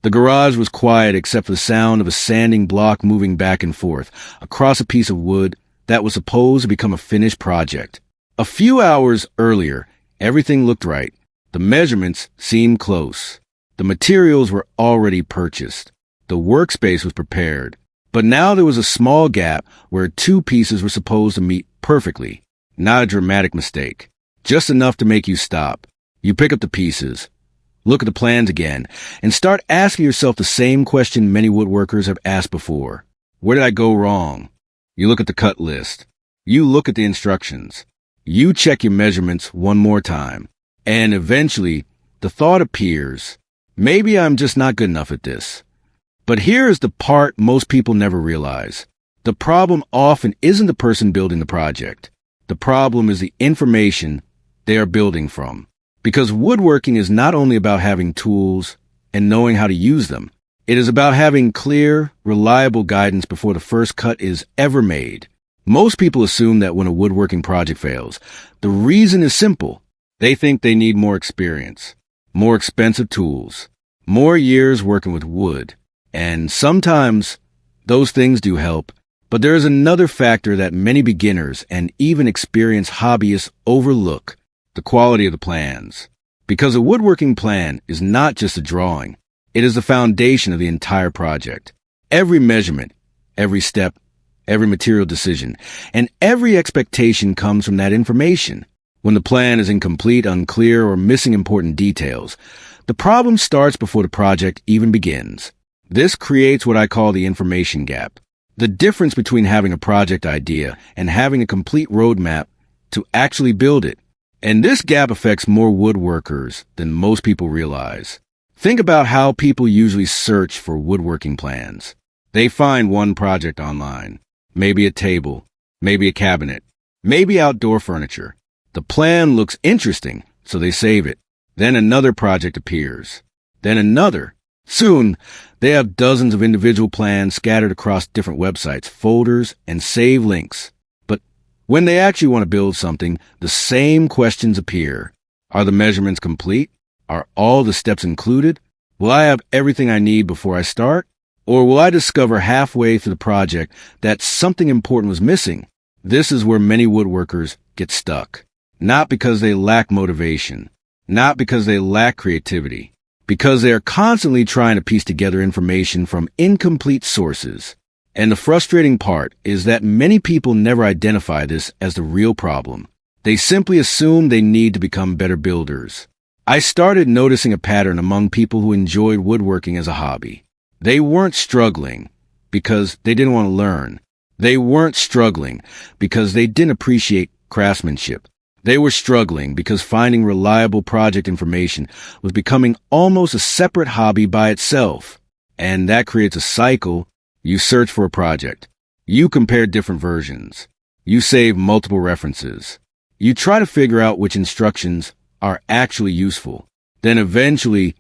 The garage was quiet except for the sound of a sanding block moving back and forth across a piece of wood that was supposed to become a finished project. A few hours earlier, everything looked right. The measurements seemed close. The materials were already purchased. The workspace was prepared. But now there was a small gap where two pieces were supposed to meet perfectly. Not a dramatic mistake. Just enough to make you stop. You pick up the pieces, look at the plans again, and start asking yourself the same question many woodworkers have asked before. Where did I go wrong? You look at the cut list. You look at the instructions. You check your measurements one more time. And eventually, the thought appears, maybe I'm just not good enough at this. But here is the part most people never realize. The problem often isn't the person building the project. The problem is the information they are building from. Because woodworking is not only about having tools and knowing how to use them. It is about having clear, reliable guidance before the first cut is ever made. Most people assume that when a woodworking project fails, the reason is simple. They think they need more experience, more expensive tools, more years working with wood. And sometimes those things do help, but there is another factor that many beginners and even experienced hobbyists overlook: the quality of the plans. Because a woodworking plan is not just a drawing, it is the foundation of the entire project. Every measurement, every step, every material decision, and every expectation comes from that information. When the plan is incomplete, unclear, or missing important details, the problem starts before the project even begins. This creates what I call the information gap, the difference between having a project idea and having a complete roadmap to actually build it. And this gap affects more woodworkers than most people realize. Think about how people usually search for woodworking plans. They find one project online, maybe a table, maybe a cabinet, maybe outdoor furniture. The plan looks interesting, so they save it. Then another project appears. Then another. Soon, they have dozens of individual plans scattered across different websites, folders, and save links. But when they actually want to build something, the same questions appear. Are the measurements complete? Are all the steps included? Will I have everything I need before I start? Or will I discover halfway through the project that something important was missing? This is where many woodworkers get stuck. Not because they lack motivation, not because they lack creativity, because they are constantly trying to piece together information from incomplete sources. And the frustrating part is that many people never identify this as the real problem. They simply assume they need to become better builders. I started noticing a pattern among people who enjoyed woodworking as a hobby. They weren't struggling because they didn't want to learn. They weren't struggling because they didn't appreciate craftsmanship. They were struggling because finding reliable project information was becoming almost a separate hobby by itself. And that creates a cycle. You search for a project. You compare different versions. You save multiple references. You try to figure out which instructions are actually useful. Then eventually,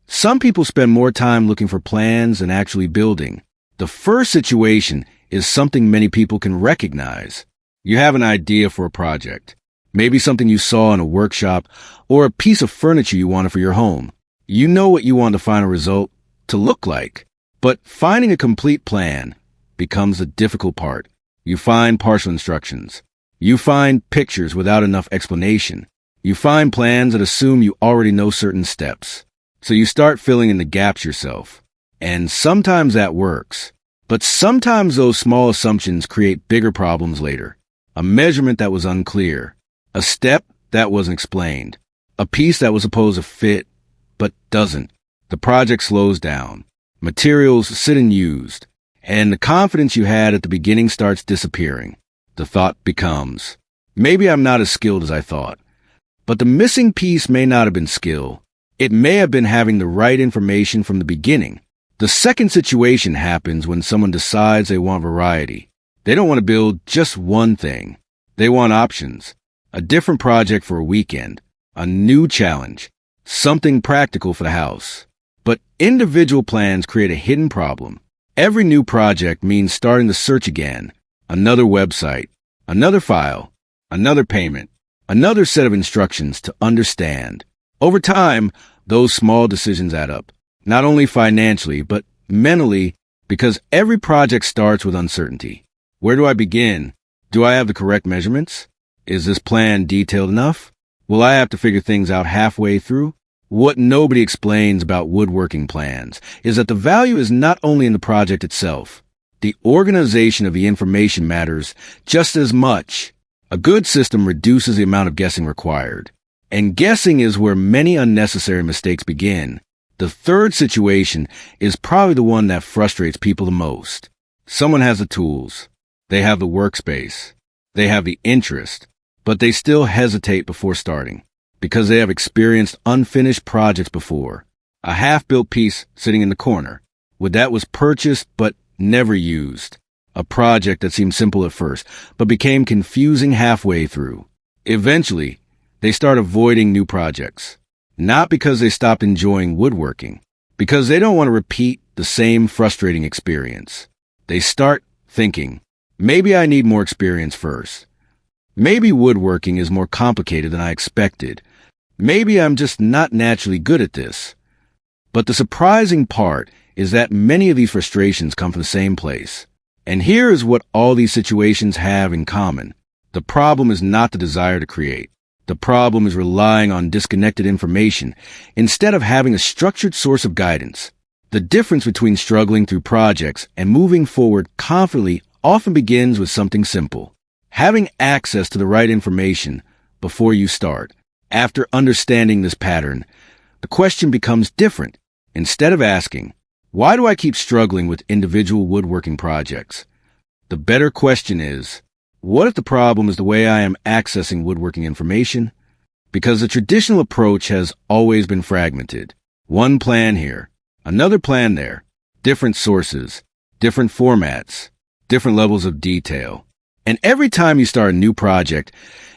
some people spend more time looking for plans than actually building. The first situation is something many people can recognize. You have an idea for a project. Maybe something you saw in a workshop or a piece of furniture you wanted for your home. You know what you want the final result to look like. But finding a complete plan becomes the difficult part. You find partial instructions. You find pictures without enough explanation. You find plans that assume you already know certain steps. So you start filling in the gaps yourself. And sometimes that works. But sometimes those small assumptions create bigger problems later. A measurement that was unclear. A step that wasn't explained. A piece that was supposed to fit, but doesn't. The project slows down. Materials sit unused. And the confidence you had at the beginning starts disappearing. The thought becomes, maybe I'm not as skilled as I thought. But the missing piece may not have been skill. It may have been having the right information from the beginning. The second situation happens when someone decides they want variety. They don't want to build just one thing. They want options. A different project for a weekend, a new challenge, something practical for the house. But individual plans create a hidden problem. Every new project means starting the search again, another website, another file, another payment, another set of instructions to understand. Over time, those small decisions add up. Not only financially, but mentally, because every project starts with uncertainty. Where do I begin? Do I have the correct measurements? Is this plan detailed enough? Will I have to figure things out halfway through? What nobody explains about woodworking plans is that the value is not only in the project itself. The organization of the information matters just as much. A good system reduces the amount of guessing required. And guessing is where many unnecessary mistakes begin. The third situation is probably the one that frustrates people the most. Someone has the tools. They have the workspace. They have the interest, but they still hesitate before starting because they have experienced unfinished projects before. A half-built piece sitting in the corner. That was purchased but never used. A project that seemed simple at first, but became confusing halfway through. Eventually, they start avoiding new projects. Not because they stopped enjoying woodworking, because they don't want to repeat the same frustrating experience. They start thinking, maybe I need more experience first. Maybe woodworking is more complicated than I expected. Maybe I'm just not naturally good at this. But the surprising part is that many of these frustrations come from the same place. And here is what all these situations have in common. The problem is not the desire to create. The problem is relying on disconnected information instead of having a structured source of guidance. The difference between struggling through projects and moving forward confidently often begins with something simple. Having access to the right information before you start. After understanding this pattern, the question becomes different. Instead of asking, why do I keep struggling with individual woodworking projects? The better question is, what if the problem is the way I am accessing woodworking information? Because the traditional approach has always been fragmented. One plan here, another plan there, different sources, different formats, different levels of detail. And every time you start a new project,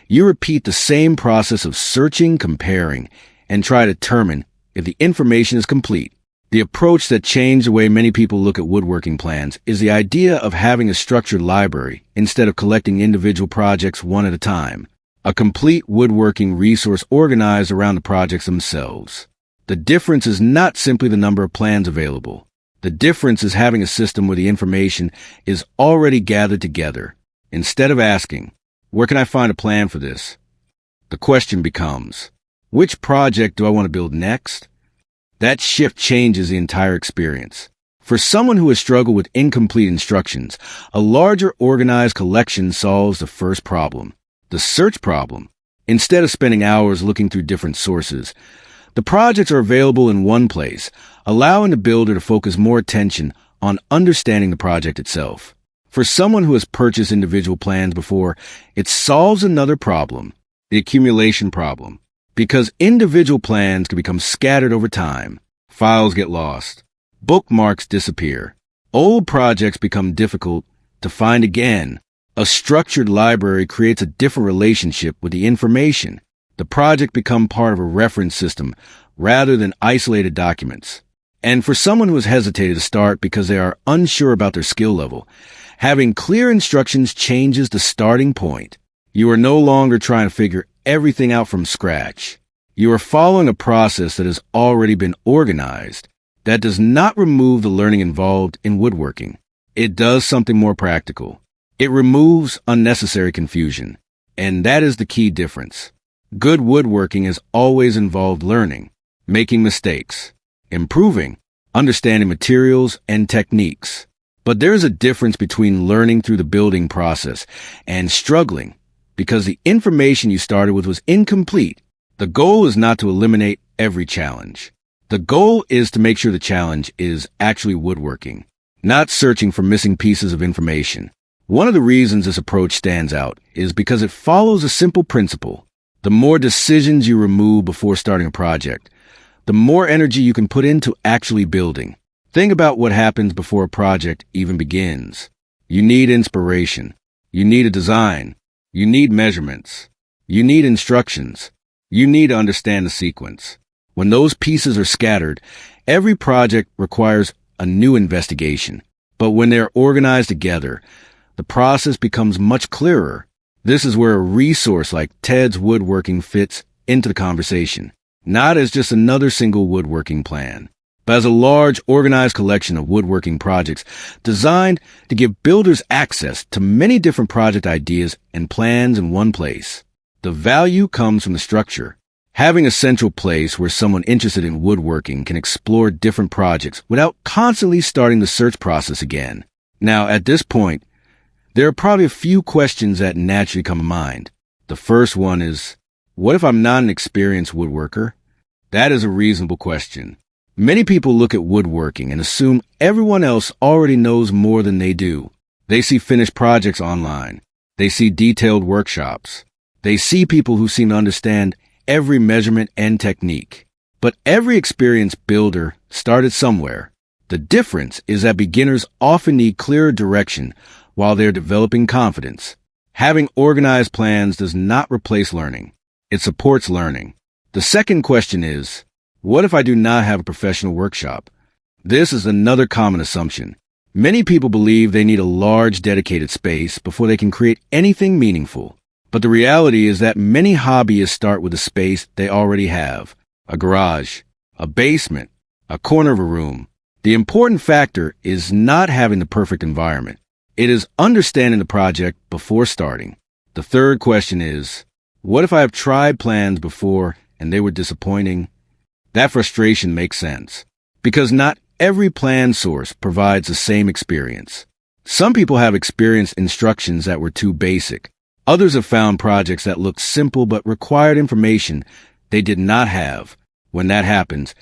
you repeat the same process of searching, comparing, and try to determine if the information is complete. The approach that changed the way many people look at woodworking plans is the idea of having a structured library instead of collecting individual projects one at a time. A complete woodworking resource organized around the projects themselves. The difference is not simply the number of plans available. The difference is having a system where the information is already gathered together. Instead of asking, where can I find a plan for this? The question becomes, which project do I want to build next? That shift changes the entire experience. For someone who has struggled with incomplete instructions, a larger organized collection solves the first problem, the search problem. Instead of spending hours looking through different sources, the projects are available in one place, allowing the builder to focus more attention on understanding the project itself. For someone who has purchased individual plans before, it solves another problem, the accumulation problem. Because individual plans can become scattered over time, files get lost, bookmarks disappear, old projects become difficult to find again. A structured library creates a different relationship with the information. The project becomes part of a reference system rather than isolated documents. And for someone who has hesitated to start because they are unsure about their skill level, having clear instructions changes the starting point. You are no longer trying to figure everything out from scratch. You are following a process that has already been organized. That does not remove the learning involved in woodworking. It does something more practical. It removes unnecessary confusion. And that is the key difference. Good woodworking has always involved learning, making mistakes, improving, understanding materials and techniques. But there is a difference between learning through the building process and struggling because the information you started with was incomplete. The goal is not to eliminate every challenge. The goal is to make sure the challenge is actually woodworking, not searching for missing pieces of information. One of the reasons this approach stands out is because it follows a simple principle. The more decisions you remove before starting a project, the more energy you can put into actually building. Think about what happens before a project even begins. You need inspiration. You need a design. You need measurements. You need instructions. You need to understand the sequence. When those pieces are scattered, every project requires a new investigation. But when they're organized together, the process becomes much clearer. This is where a resource like Ted's Woodworking fits into the conversation, not as just another single woodworking plan, but as a large, organized collection of woodworking projects designed to give builders access to many different project ideas and plans in one place. The value comes from the structure. Having a central place where someone interested in woodworking can explore different projects without constantly starting the search process again. Now, at this point, there are probably a few questions that naturally come to mind. The first one is, what if I'm not an experienced woodworker? That is a reasonable question. Many people look at woodworking and assume everyone else already knows more than they do. They see finished projects online. They see detailed workshops. They see people who seem to understand every measurement and technique. But every experienced builder started somewhere. The difference is that beginners often need clearer direction while they're developing confidence. Having organized plans does not replace learning. It supports learning. The second question is, what if I do not have a professional workshop? This is another common assumption. Many people believe they need a large dedicated space before they can create anything meaningful. But the reality is that many hobbyists start with a space they already have. A garage, a basement, a corner of a room. The important factor is not having the perfect environment. It is understanding the project before starting. The third question is, what if I have tried plans before and they were disappointing? That frustration makes sense, because not every plan source provides the same experience. Some people have experienced instructions that were too basic. Others have found projects that looked simple but required information they did not have. When that happens,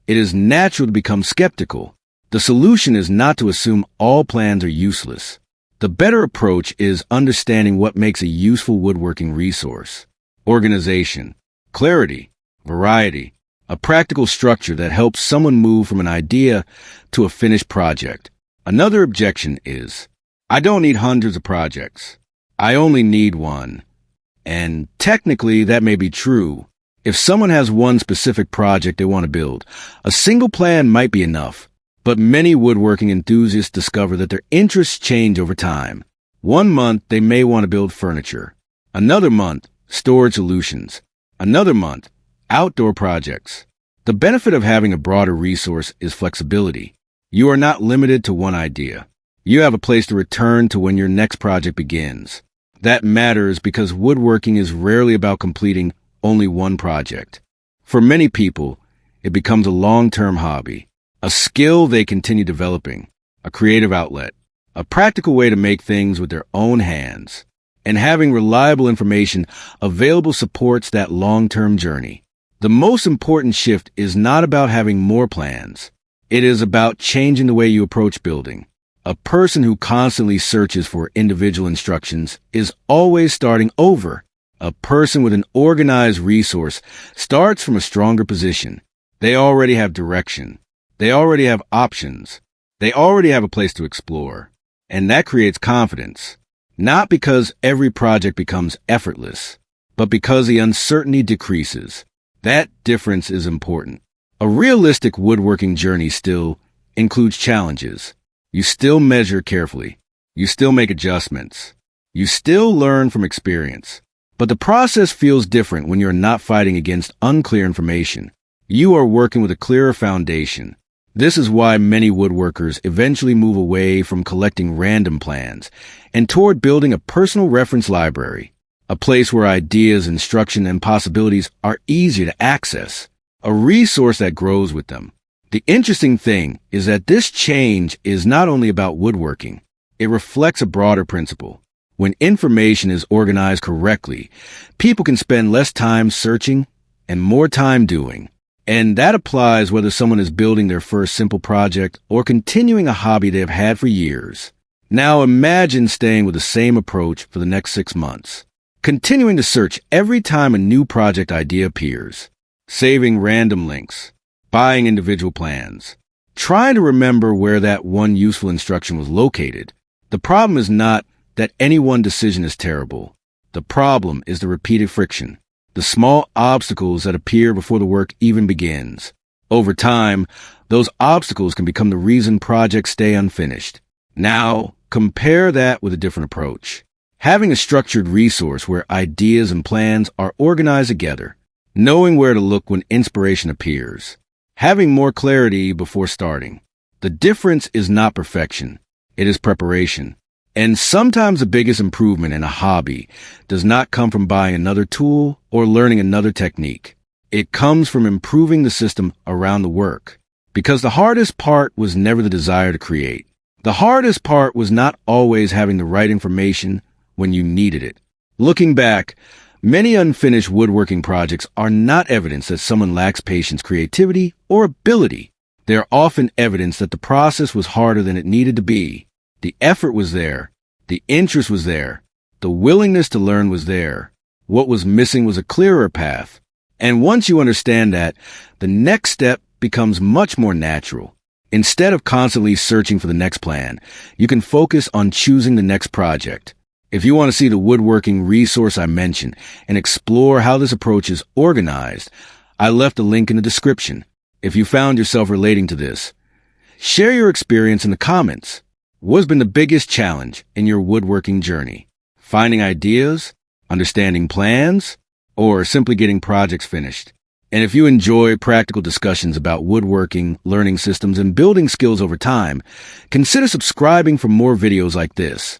it is natural to become skeptical. The solution is not to assume all plans are useless. The better approach is understanding what makes a useful woodworking resource. Organization, clarity, variety, a practical structure that helps someone move from an idea to a finished project. Another objection is, I don't need hundreds of projects. I only need one. And technically, that may be true. If someone has one specific project they want to build, a single plan might be enough. But many woodworking enthusiasts discover that their interests change over time. 1 month, they may want to build furniture. Another month, storage solutions. Another month, outdoor projects. The benefit of having a broader resource is flexibility. You are not limited to one idea. You have a place to return to when your next project begins. That matters because woodworking is rarely about completing only one project. For many people, it becomes a long-term hobby, a skill they continue developing, a creative outlet, a practical way to make things with their own hands. And having reliable information available supports that long-term journey. The most important shift is not about having more plans. It is about changing the way you approach building. A person who constantly searches for individual instructions is always starting over. A person with an organized resource starts from a stronger position. They already have direction. They already have options. They already have a place to explore. And that creates confidence. Not because every project becomes effortless, but because the uncertainty decreases. That difference is important. A realistic woodworking journey still includes challenges. You still measure carefully. You still make adjustments. You still learn from experience. But the process feels different when you're not fighting against unclear information. You are working with a clearer foundation. This is why many woodworkers eventually move away from collecting random plans and toward building a personal reference library, a place where ideas, instruction, and possibilities are easier to access, a resource that grows with them. The interesting thing is that this change is not only about woodworking. It reflects a broader principle. When information is organized correctly, people can spend less time searching and more time doing. And that applies whether someone is building their first simple project or continuing a hobby they have had for years. Now imagine staying with the same approach for the next 6 months, continuing to search every time a new project idea appears, saving random links, buying individual plans, trying to remember where that one useful instruction was located. The problem is not that any one decision is terrible. The problem is the repeated friction. The small obstacles that appear before the work even begins. Over time, those obstacles can become the reason projects stay unfinished. Now, compare that with a different approach. Having a structured resource where ideas and plans are organized together, knowing where to look when inspiration appears. Having more clarity before starting. The difference is not perfection. It is preparation. And sometimes the biggest improvement in a hobby does not come from buying another tool or learning another technique. It comes from improving the system around the work. Because the hardest part was never the desire to create. The hardest part was not always having the right information when you needed it. Looking back, many unfinished woodworking projects are not evidence that someone lacks patience, creativity, or ability. They are often evidence that the process was harder than it needed to be. The effort was there. The interest was there. The willingness to learn was there. What was missing was a clearer path. And once you understand that, the next step becomes much more natural. Instead of constantly searching for the next plan, you can focus on choosing the next project. If you want to see the woodworking resource I mentioned and explore how this approach is organized, I left a link in the description. If you found yourself relating to this, share your experience in the comments. What's been the biggest challenge in your woodworking journey? Finding ideas, understanding plans, or simply getting projects finished? And if you enjoy practical discussions about woodworking, learning systems, and building skills over time, consider subscribing for more videos like this.